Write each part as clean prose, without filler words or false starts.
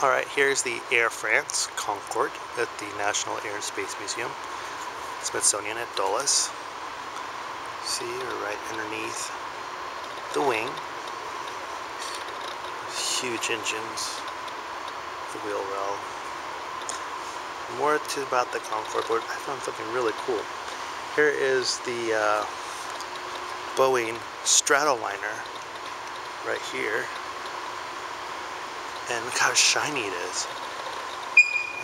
Alright, here's the Air France Concorde at the National Air and Space Museum, Smithsonian at Dulles. See, we're right underneath the wing. Huge engines, the wheel well. More about the Concorde, but I found something really cool. Here is the Boeing Stratoliner right here. And look how shiny it is.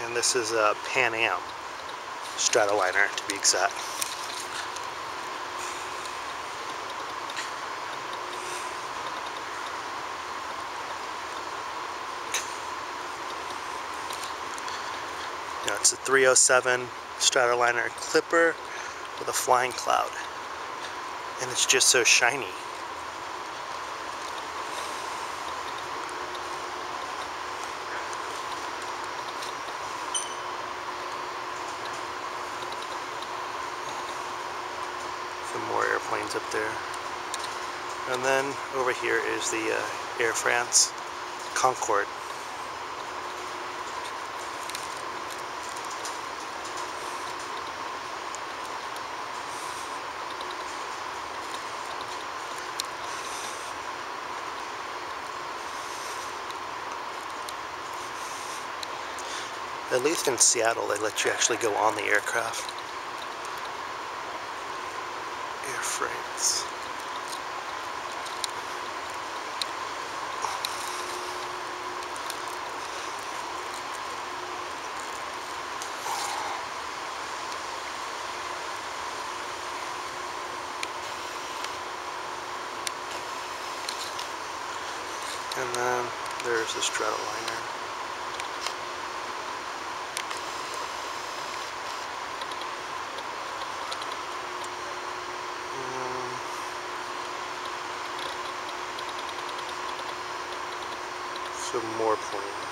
And this is a Pan Am Stratoliner, to be exact. Now it's a 307 Stratoliner Clipper with a flying cloud. And it's just so shiny. Some more airplanes up there. And then over here is the Air France Concorde. At least in Seattle, they let you actually go on the aircraft. Air France. And then there's the Stratoliner. Some more planes.